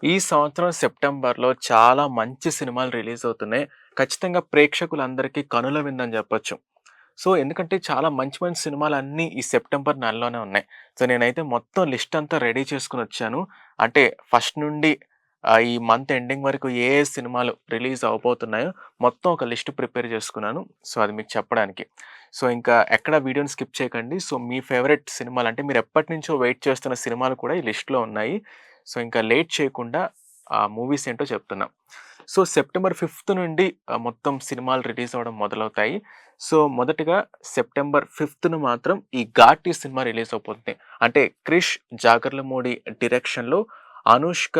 ఈ సంవత్సరం సెప్టెంబర్‌లో చాలా మంచి సినిమాలు రిలీజ్ అవుతున్నాయి. ఖచ్చితంగా ప్రేక్షకులందరికీ కనుల విందని జెప్పొచ్చు. సో, ఎందుకంటే చాలా మంచి మంచి సినిమాలన్నీ ఈ సెప్టెంబర్ నెలలోనే ఉన్నాయి. సో, నేనైతే మొత్తం లిస్ట్ అంతా రెడీ చేసుకొనొచ్చాను. అంటే ఫస్ట్ నుండి ఈ మంత్ ఎండింగ్ వరకు ఏ ఏ సినిమాలు రిలీజ్ అవ్వబోతున్నాయో మొత్తం ఒక లిస్ట్ ప్రిపేర్ చేసుకున్నాను. సో, అది మీకు చెప్పడానికి. సో, ఇంకా ఎక్కడ వీడియోని స్కిప్ చేయకండి. సో, మీ ఫేవరెట్ సినిమాలు అంటే మీరు ఎప్పటినుంచో వెయిట్ చేస్తున్న సినిమాలు కూడా ఈ లిస్ట్‌లో ఉన్నాయి. సో, ఇంకా లేట్ చేయకుండా ఆ మూవీస్ ఏంటో చెప్తున్నా. సో, సెప్టెంబర్ 5 నుండి మొత్తం సినిమాలు రిలీజ్ అవ్వడం మొదలవుతాయి. సో, మొదటగా సెప్టెంబర్ 5న మాత్రం ఈ 'ఘాటి' సినిమా రిలీజ్ అవబోతుంది. అంటే క్రిష్ జాగర్లమూడి డైరెక్షన్‌లో అనుష్క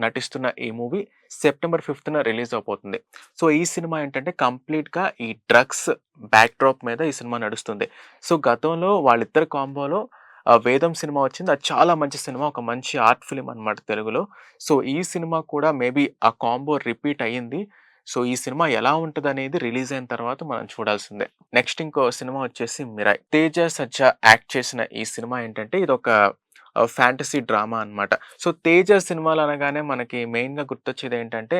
నటిస్తున్న ఈ మూవీ సెప్టెంబర్ 5న రిలీజ్ అవబోతుంది. సో, ఈ సినిమా ఏంటంటే కంప్లీట్‌గా ఈ డ్రగ్స్ బ్యాక్‌డ్రాప్ మీద ఈ సినిమా నడుస్తుంది. సో, గతంలో వాళ్ళిద్దరి కాంబోలో 'వేదం' సినిమా వచ్చింది. అది చాలా మంచి సినిమా. ఒక మంచి ఆర్ట్ ఫిల్మ్ అనమాట తెలుగులో. సో, ఈ సినిమా కూడా మేబీ ఆ కాంబో రిపీట్ అయ్యింది. సో, ఈ సినిమా ఎలా ఉంటదనేది రిలీజ్ అయిన తర్వాత మనం చూడాల్సిందే. నెక్స్ట్ ఇంకో సినిమా వచ్చేసి 'మిరాయ్'. తేజ, సజ్జా యాక్ట్ చేసిన ఈ సినిమా ఏంటంటే ఇదొక ఫ్యాంటసీ డ్రామా అనమాట. సో, 'తేజ' సినిమాలు అనగానే మనకి మెయిన్‌గా గుర్తొచ్చేదేంటంటే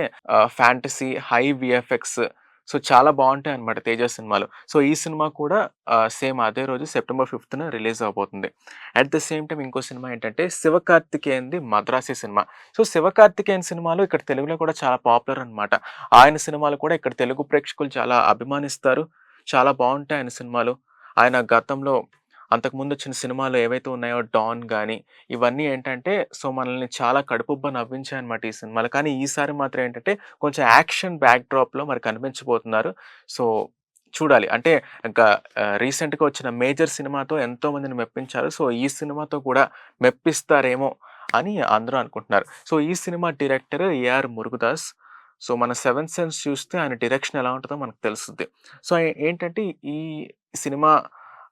ఫ్యాంటసీ, హై వీఎఫ్ఎక్స్ సో, చాలా బావుంటాయన్నమాట 'తేజ' సినిమాలు. సో, ఈ సినిమా కూడా సేమ్ అదే రోజు సెప్టెంబర్ 5న రిలీజ్ అవ్వబోతుంది. అట్ ద సేమ్ టైమ్ ఇంకో సినిమా ఏంటంటే 'శివకార్తికేయన్‌ది మద్రాసి' సినిమా. సో, 'శివకార్తికేయన్' సినిమాలు ఇక్కడ తెలుగులో కూడా చాలా పాపులర్ అనమాట. ఆయన సినిమాలు కూడా ఇక్కడ తెలుగు ప్రేక్షకులు చాలా అభిమానిస్తారు. చాలా బావుంటాయి ఆయన సినిమాలు. ఆయన గతంలో అంతకుముందొచ్చిన సినిమాలు ఏవైతే ఉన్నాయో 'డాన్' గాని, ఇవన్నీ ఏంటంటే సో, మనల్ని చాలా కడుపుబ్బా నవ్వించాయన్నమాట ఈ సినిమాలు. కానీ ఈసారి మాత్రం ఏంటంటే కొంచెం యాక్షన్ బ్యాక్ డ్రాప్‌లో మరి కనిపించబోతున్నారు. సో, చూడాలి. అంటే ఇంకా రీసెంట్‌గా వచ్చిన 'మేజర్' సినిమాతో ఎంతో మందిని మెప్పించారు. సో, ఈ సినిమాతో కూడా మెప్పిస్తారేమో అని అందరూ అనుకుంటున్నారు. సో, ఈ cinema director AR Murugadoss. So, మన 'సెవెంత్ సెన్స్' చూస్తే ఆయన డైరెక్షన్ ఎలా ఉంటదో మనకు తెలుస్తది. సో, ఏంటంటే ఈ సినిమా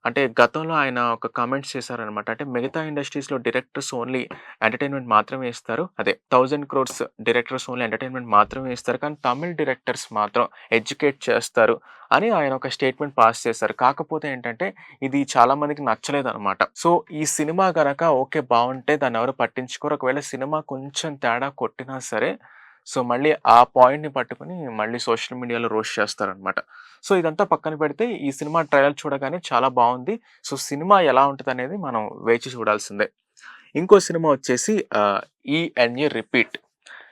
అంటే గతంలో ఆయన ఒక కామెంట్స్ చేశారనమాట. అంటే మిగతా ఇండస్ట్రీస్‌లో డైరెక్టర్స్ ఓన్లీ ఎంటర్‌టైన్‌మెంట్ మాత్రమే ఇస్తారు. అదే 1000 క్రోర్స్ డైరెక్టర్స్ ఓన్లీ ఎంటర్‌టైన్‌మెంట్ మాత్రమే ఇస్తారు. కానీ తమిళ్ డైరెక్టర్స్ మాత్రం ఎడ్యుకేట్ చేస్తారు అని ఆయన ఒక స్టేట్మెంట్ పాస్ చేశారు. కాకపోతే ఏంటంటే ఇది చాలా మందికి నచ్చలేదనమాట. సో, ఈ సినిమా గనక ఓకే బావుంటే దాన్నెవరు పట్టించుకోరు. ఒకవేళ సినిమా కొంచెం తేడా కొట్టినా సరే సో, మళ్ళీ ఆ పాయింట్‌ని పట్టుకొని మళ్ళీ సోషల్ మీడియాలో రోస్ట్ చేస్తారనమాట. సో, ఇదంతా పక్కన పెడితే ఈ సినిమా ట్రైలర్ చూడగానే చాలా బావుంది. సో, సినిమా ఎలా ఉంటదనేది మనం వేచి చూడాల్సిందే. ఇంకో సినిమా వచ్చేసి 'ఈ అండ్ యూ రిపీట్.'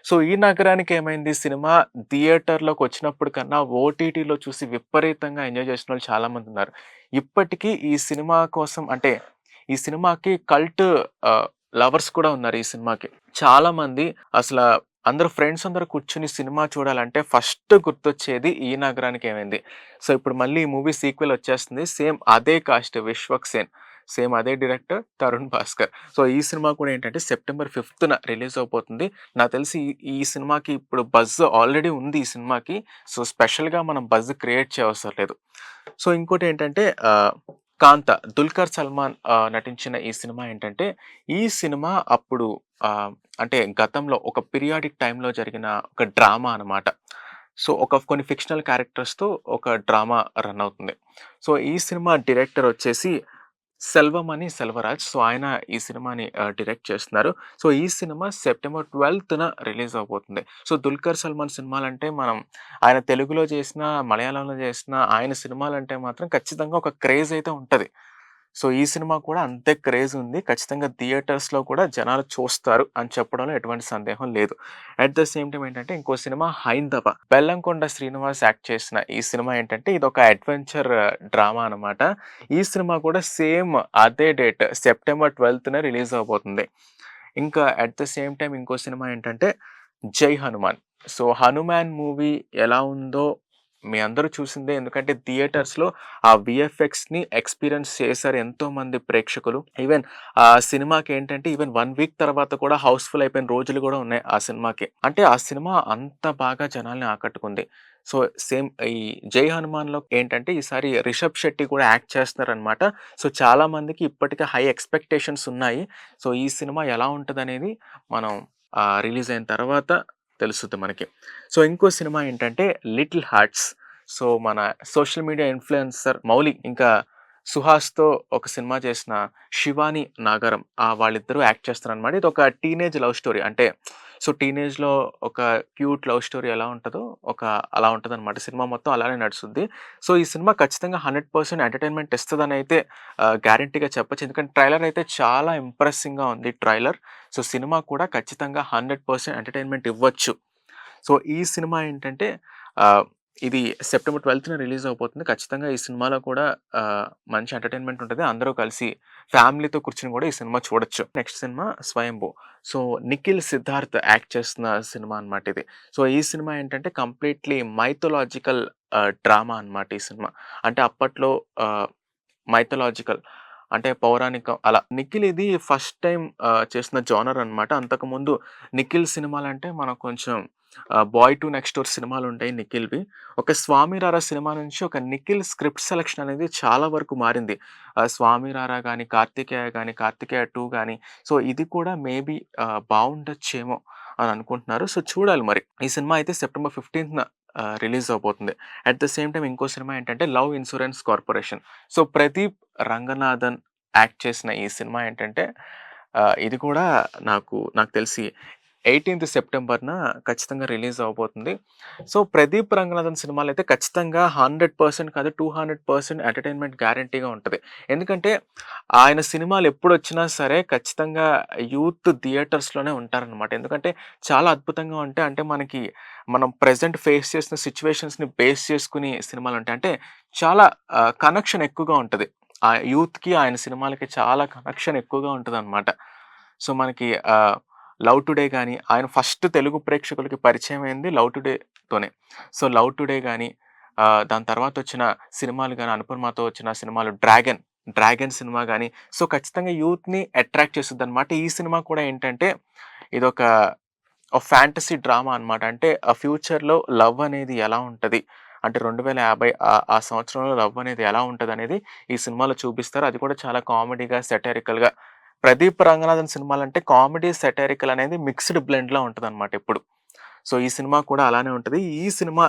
సో, ఈ నగరానికి ఏమైంది సినిమా థియేటర్‌లోకొచ్చినప్పుడు కన్నా ఓటీటీలో చూసి విపరీతంగా ఎంజాయ్ చేసినోళ్ళు చాలామందున్నారు. ఇప్పటికీ ఈ సినిమా కోసం అంటే ఈ సినిమాకి కల్ట్ లవర్స్ కూడా ఉన్నారు ఈ సినిమాకి. చాలామంది అసల అందరూ ఫ్రెండ్స్ అందరూ కూర్చొని సినిమా చూడాలంటే ఫస్ట్ గుర్తొచ్చేది 'ఈ నగరానికి ఏమైంది.' సో, ఇప్పుడు మళ్ళీ ఈ మూవీ సీక్వెల్ వచ్చేస్తుంది. సేమ్ అదే కాస్ట్ 'విశ్వక్ సేన్' సేమ్ అదే డైరెక్టర్ 'తరుణ్ భాస్కర్.' సో, ఈ సినిమా కూడా ఏంటంటే సెప్టెంబర్ 5న రిలీజ్ అవబోతుంది. నాకు తెలిసి ఈ సినిమాకి ఇప్పుడు బజ్ ఆల్రెడీ ఉంది ఈ సినిమాకి. సో, స్పెషల్‌గా మనం బజ్ క్రియేట్ చేయవసరం లేదు. సో, ఇంకోటేంటంటే 'కాంత' 'దుల్కర్ సల్మాన్' నటించిన ఈ సినిమా ఏంటంటే, ఈ సినిమా అప్పుడు అంటే గతంలో ఒక పీరియాడిక్ టైమ్‌లో జరిగిన ఒక డ్రామా అనమాట. సో, కొన్ని ఫిక్షనల్ క్యారెక్టర్స్‌తో ఒక డ్రామా రన్ అవుతుంది. సో, ఈ సినిమా డైరెక్టర్ వచ్చేసి సెల్వం అని సెల్వరాజ్. సో, ఆయన ఈ సినిమాని డైరెక్ట్ చేస్తున్నారు. సో, ఈ సినిమా సెప్టెంబర్ 12న రిలీజ్ అవ్వబోతుంది. సో, 'దుల్కర్ సల్మాన్' సినిమాలంటే మనం ఆయన తెలుగులో చేసినా, మలయాళంలో చేసినా ఆయన సినిమాలంటే మాత్రం ఖచ్చితంగా ఒక క్రేజ్ అయితే ఉంటది. సో, ఈ సినిమా కూడా అంతే క్రేజ్ ఉంది. ఖచ్చితంగా థియేటర్స్‌లో కూడా జనాలు చూస్తారు అని చెప్పడంలో ఎటువంటి సందేహం లేదు. అట్ ద సేమ్ టైమ్ ఏంటంటే ఇంకో సినిమా 'హైందవ' బెల్లంకొండ శ్రీనివాస్ యాక్ట్ చేసిన ఈ సినిమా ఏంటంటే ఇదొక అడ్వెంచర్ డ్రామా అనమాట. ఈ సినిమా కూడా సేమ్ అదే డేట్ సెప్టెంబర్ 12న రిలీజ్ అవ్వబోతుంది. ఇంకా అట్ ద సేమ్ టైమ్ ఇంకో సినిమా ఏంటంటే 'జై హనుమాన్.' సో, 'హనుమాన్' మూవీ ఎలా ఉందో మీ అందరూ చూసిందే. ఎందుకంటే థియేటర్స్‌లో ఆ వీఎఫ్ఎక్స్‌ని ఎక్స్‌పీరియన్స్ చేశారు ఎంతోమంది ప్రేక్షకులు. ఈవెన్ ఆ సినిమాకేంటంటే ఈవెన్ 1 వీక్ తర్వాత కూడా హౌస్‌ఫుల్ అయిపోయిన రోజులు గూడా ఉన్నాయి ఆ సినిమాకి. అంటే ఆ సినిమా అంత బాగా జనాల్ని ఆకట్టుకుంది. సో, సేమ్ ఈ 'జై హనుమాన్‌లో' ఏంటంటే ఈసారి రిషబ్ శెట్టి కూడా యాక్ట్ చేస్తున్నారనమాట. సో, చాలా మందికి ఇప్పటికే హై ఎక్స్‌పెక్టేషన్స్ ఉన్నాయి. సో, ఈ సినిమా ఎలా ఉంటదనేది మనం రిలీజ్ అయిన తర్వాత తెలుస్తది మనకి. సో, ఇంకో సినిమా ఏంటంటే 'లిటిల్ హార్ట్స్.' సో, మన సోషల్ మీడియా ఇన్‌ఫ్లుయెన్సర్ మౌలి ఇంకా సుహాస్‌తో ఒక సినిమా చేసిన 'శివాని నాగరం' వాళ్ళిద్దరూ యాక్ట్ చేస్తారనమాట. ఇదొక టీనేజ్ లవ్ స్టోరీ. అంటే సో, టీనేజ్‌లో ఒక క్యూట్ లవ్ స్టోరీ ఎలా ఉంటదో, అలా ఉంటదనమాట. సినిమా మొత్తం అలానే నడుస్తుంది. సో, ఈ సినిమా ఖచ్చితంగా 100% ఎంటర్‌టైన్‌మెంట్ ఇస్తదనైతే గ్యారంటీగా చెప్పొచ్చు. ఎందుకంటే ట్రైలర్ అయితే చాలా ఇంప్రెసింగ్‌గా ఉంది ట్రైలర్. సో, సినిమా కూడా ఖచ్చితంగా 100% ఎంటర్‌టైన్‌మెంట్ ఇవ్వచ్చు. సో, ఈ సినిమా ఏంటంటే ఆహ్, ఇది సెప్టెంబర్ 12థ్ రిలీజ్ అవ్వబోతుంది. ఖచ్చితంగా ఈ సినిమాలో కూడా మంచి ఎంటర్‌టైన్‌మెంట్ ఉంటది. అందరూ కలిసి ఫ్యామిలీతో కూర్చొని కూడా ఈ సినిమా చూడొచ్చు. నెక్స్ట్ సినిమా 'స్వయంభూ'. సో, నిఖిల్, సిద్ధార్థ్ యాక్ట్ చేస్తున్న సినిమా అన్నమాట ఇది. సో, ఈ సినిమా ఏంటంటే కంప్లీట్‌లీ మైథలాజికల్ డ్రామా అన్నమాట ఈ సినిమా. అంటే అప్పట్లో ఆహ్, మైథలాజికల్ అంటే పౌరాణికం అలా. నిఖిల్ ఇది ఫస్ట్ టైమ్ చేసిన జోనర్ అన్నమాట. అంతకుముందు నిఖిల్ సినిమాలంటే మనకు కొంచెం 'బాయ్ టు నెక్స్ట్ డోర్' సినిమాలుంటాయి నిఖిల్‌వి. ఒక 'స్వామి రారా' సినిమా నుంచి ఒక నిఖిల్ స్క్రిప్ట్ సెలక్షన్ అనేది చాలా వరకు మారింది. 'స్వామి రారా' గాని, 'కార్తికేయ' గాని, 'కార్తికేయ 2' గాని సో, ఇది కూడా మేబీ బావుండొచ్చేమో అని అనుకుంటున్నారు. సో, చూడాలి మరి. ఈ సినిమా అయితే సెప్టెంబర్ 15థ్ రిలీజ్ అవ్వబోతుంది. అట్ ద సేమ్ టైమ్ ఇంకో సినిమా ఏంటంటే 'love insurance corporation'. So, Pradeep Ranganathan act చేసిన ఈ సినిమా ఏంటంటే ఇది కూడా నాకు తెలిసి 18థ్ సెప్టెంబర్‌న ఖచ్చితంగా రిలీజ్ అవ్వబోతుంది. సో, ప్రదీప్ రంగనాథన్ సినిమాలైతే ఖచ్చితంగా 100% కాదు 200% ఎంటర్‌టైన్‌మెంట్ గ్యారంటీగా ఉంటది. ఎందుకంటే ఆయన సినిమాలు ఎప్పుడొచ్చినా సరే ఖచ్చితంగా యూత్ థియేటర్స్‌లోనే ఉంటారనమాట. ఎందుకంటే చాలా అద్భుతంగా ఉంటాయి. అంటే మనం ప్రెజెంట్ ఫేస్ చేసిన సిట్యుయేషన్స్‌ని బేస్ చేసుకొని సినిమాలుంటాయి. అంటే చాలా కనెక్షన్ ఎక్కువగా ఉంటది. ఆ యూత్‌కి ఆయన సినిమాలకి చాలా కనెక్షన్ ఎక్కువగా ఉంటదనమాట. సో, మనకి 'లవ్ టుడే' గాని, ఆయన ఫస్ట్ తెలుగు ప్రేక్షకులకి పరిచయమైంది 'లవ్ టుడే'తోనే. సో, 'లవ్ టుడే' గాని, దాని తర్వాతొచ్చిన సినిమాలు గాని, అనుపమతో వచ్చిన సినిమాలు 'డ్రాగన్' సినిమా గాని, సో, ఖచ్చితంగా యూత్‌ని అట్రాక్ట్ చేసిద్దనమాట. ఈ సినిమా కూడా ఏంటంటే, ఇదొక ఫ్యాంటసీ డ్రామా అనమాట. అంటే ఫ్యూచర్‌లో లవ్ అనేది ఎలా ఉంటది? అంటే 2050 ఆ సంవత్సరంలో లవ్ అనేది ఎలా ఉంటదనేది ఈ సినిమాలో చూపిస్తారు. అది కూడా చాలా కామెడీగా, సెటారికల్‌గా ప్రదీప్ రంగనాథన్ సినిమాలంటే కామెడీ, సెటారికల్ అనేది మిక్స్‌డ్ బ్లెండ్‌లా ఉంటదనమాట ఎప్పుడు. సో, ఈ సినిమా కూడా అలానే ఉంటది. ఈ సినిమా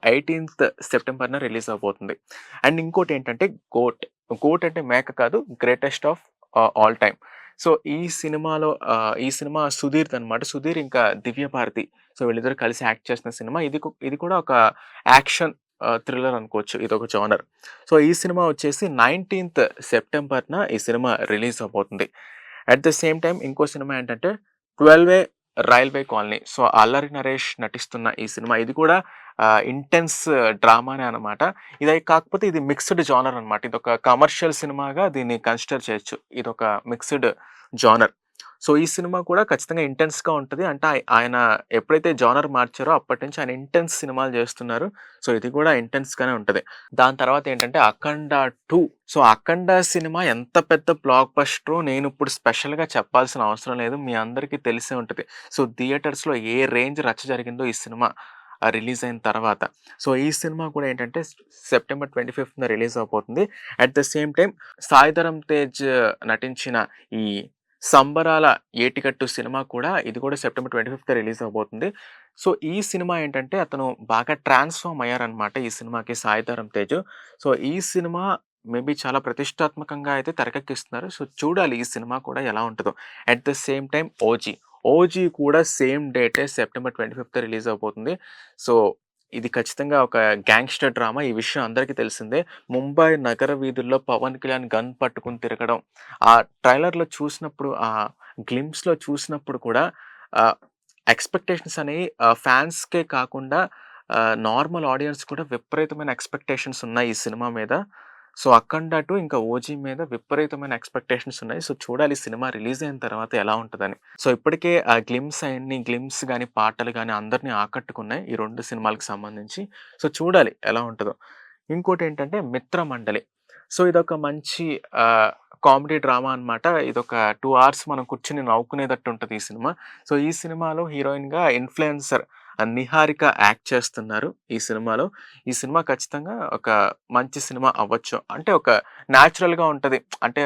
18థ్ సెప్టెంబర్‌న రిలీజ్ అవ్వబోతుంది. అండ్ ఇంకోటేంటంటే 'గోట్'. 'గోట్' అంటే మేక కాదు. Greatest of all time. So, ఈ సినిమా సుధీర్‌దనమాట. సుధీర్ ఇంకా దివ్య భారతి. సో, వీళ్ళిద్దరూ కలిసి యాక్ట్ చేసిన సినిమా. ఇది కూడా ఒక యాక్షన్ థ్రిల్లర్ అనుకోవచ్చు. ఇదొక జోనర్. సో, ఈ సినిమా వచ్చేసి 19థ్ సెప్టెంబర్‌న ఈ సినిమా రిలీజ్ అవ్వబోతుంది. అట్ ద సేమ్ టైమ్ ఇంకో సినిమా ఏంటంటే 12 railway colony. So, Allari Naresh నటిస్తున్న ఈ సినిమా. ఇది కూడా ఇంటెన్స్ డ్రామానే అనమాట. కాకపోతే ఇది మిక్స్‌డ్ జోనర్ అనమాట. ఇదొక కమర్షియల్ సినిమాగా దీన్ని కన్సిడర్ చేయొచ్చు. ఇదొక మిక్స్‌డ్ జోనర్. సో, ఈ సినిమా కూడా ఖచ్చితంగా ఇంటెన్స్‌గా ఉంటది. అంటే ఆయన ఎప్పుడైతే జోనర్ మార్చారో అప్పటినుంచి ఆయన ఇంటెన్స్ సినిమాలు చేస్తున్నారు. సో, ఇది కూడా ఇంటెన్స్‌గానే ఉంటది. దాని తర్వాత ఏంటంటే 'అఖండ 2' సో, 'అఖండ' సినిమా ఎంత పెద్ద బ్లాక్ బస్టరో నేనిప్పుడు స్పెషల్‌గా చెప్పాల్సిన అవసరం లేదు. మీ అందరికీ తెలిసే ఉంటది. సో, థియేటర్స్‌లో ఏ రేంజ్ రచ్చ జరిగిందో ఈ సినిమా రిలీజ్ అయిన తర్వాత. సో, ఈ సినిమా కూడా ఏంటంటే సెప్టెంబర్ 25న రిలీజ్ అవ్వబోతుంది. At the same time Sai Dharam Tej నటించిన ఈ 'సంబరాల ఏటిగట్టు' సినిమా కూడా ఇది కూడా సెప్టెంబర్ 25థ్ రిలీజ్ అవ్వబోతుంది. సో, ఈ సినిమా ఏంటంటే అతను బాగా ట్రాన్స్‌ఫార్మ్ అయ్యారన్నమాట ఈ సినిమాకి సాయి ధరమ్ తేజ్. సో, ఈ సినిమా మేబీ చాలా ప్రతిష్టాత్మకంగా అయితే తెరకెక్కిస్తున్నారు. సో, చూడాలి ఈ సినిమా కూడా ఎలా ఉంటదో. At the same time 'OG' కూడా సేమ్ డేటే సెప్టెంబర్ 25థ్ రిలీజ్ అవ్వబోతుంది. సో, ఇది ఖచ్చితంగా ఒక గ్యాంగ్‌స్టర్ డ్రామా. ఈ విషయం అందరికీ తెలిసిందే. ముంబై నగర వీధుల్లో పవన్ కళ్యాణ్ గన్ పట్టుకొని తిరగడం, ఆ ట్రైలర్‌లో చూసినప్పుడు, ఆ గ్లింప్స్‌లో చూసినప్పుడు కూడా ఆహ్, ఎక్స్‌పెక్టేషన్స్ అనేవి ఫాన్స్‌కే కాకుండా నార్మల్ ఆడియన్స్ కూడా విపరీతమైన ఎక్స్‌పెక్టేషన్స్ ఉన్నాయి ఈ సినిమా మీద. సో, 'అఖండ 2' ఇంకా 'ఓజీ' మీద విపరీతమైన ఎక్స్‌పెక్టేషన్స్ ఉన్నాయి. సో, చూడాలి సినిమా రిలీజ్ అయిన తర్వాత ఎలా ఉంటదని. సో, ఇప్పటికే ఆ గ్లిమ్స్ గాని, పాటలు గాని అందరిని ఆకట్టుకున్నాయి ఈ 2 సినిమాలకు సంబంధించి. సో, చూడాలి ఎలా ఉంటదో. ఇంకోటేంటంటే 'మిత్రమండలి'. సో, ఇదొక మంచి ఆహ్, కామెడీ డ్రామా అనమాట. ఇదొక 2 అవర్స్ మనం కూర్చొని నవ్వుకునేటట్టు ఉంటది ఈ సినిమా. సో, ఈ సినిమాలో హీరోయిన్‌గా ఇన్‌ఫ్లుయెన్సర్ 'నిహారిక' యాక్ట్ చేస్తున్నారు ఈ సినిమాలో. ఈ సినిమా ఖచ్చితంగా ఒక మంచి సినిమా అవ్వచ్చు. అంటే ఒక నేచురల్‌గా ఉంటది. అంటే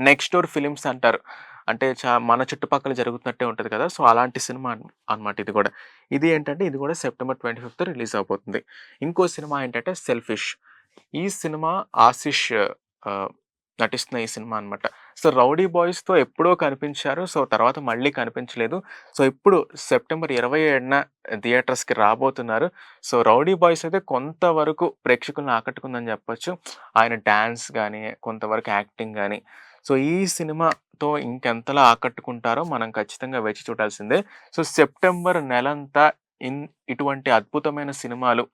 నెక్స్ట్ డోర్ ఫిల్మ్స్ అంటారు. అంటే మన చుట్టుపక్కల జరుగుతున్నట్టే ఉంటది కదా! సో, అలాంటి సినిమా అన్నమాట ఇది గూడా. ఇది కూడా సెప్టెంబర్ 25థ్ రిలీజ్ అవబోతుంది. ఇంకో సినిమా ఏంటంటే 'సెల్ఫిష్'. ఈ సినిమా ఆశిష్ ఆహ్, నటిస్తున్న ఈ సినిమా అనమాట. సో 'రౌడీ బాయ్స్‌తో' ఎప్పుడో కనిపించారు. సో తర్వాత మళ్ళీ కనిపించలేదు. సో ఇప్పుడు సెప్టెంబర్ 27న థియేటర్స్‌కి రాబోతున్నారు. సో 'రౌడీ బాయ్స్' అయితే కొంతవరకు ప్రేక్షకులను ఆకట్టుకుందని చెప్పొచ్చు. ఆయన డాన్స్ గాని, కొంతవరకు యాక్టింగ్ గాని. సో ఈ సినిమాతో ఇంకెంతలా ఆకట్టుకుంటారో మనం ఖచ్చితంగా వేచి చూడాల్సిందే. సో సెప్టెంబర్ నెలంతా ఇన్ ఇటువంటి అద్భుతమైన సినిమాలు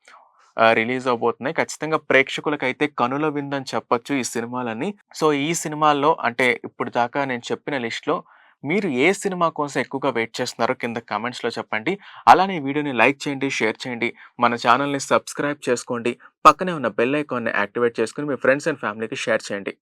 రిలీజ్ అవ్వబోతున్నాయి. ఖచ్చితంగా ప్రేక్షకులకైతే కనుల విందని చెప్పొచ్చు ఈ సినిమాలన్నీ. సో, ఈ సినిమాల్లో అంటే ఇప్పటిదాకా నేను చెప్పిన లిస్ట్‌లో మీరు ఏ సినిమా కోసం ఎక్కువగా వెయిట్ చేస్తున్నారో కింద కామెంట్స్‌లో చెప్పండి. అలానే ఈ వీడియోని లైక్ చేయండి, షేర్ చేయండి. మన ఛానెల్‌ని సబ్స్క్రైబ్ చేసుకోండి. పక్కనే ఉన్న బెల్ ఐకాన్‌ని యాక్టివేట్ చేసుకొని మీ ఫ్రెండ్స్ అండ్ ఫ్యామిలీకి షేర్ చేయండి.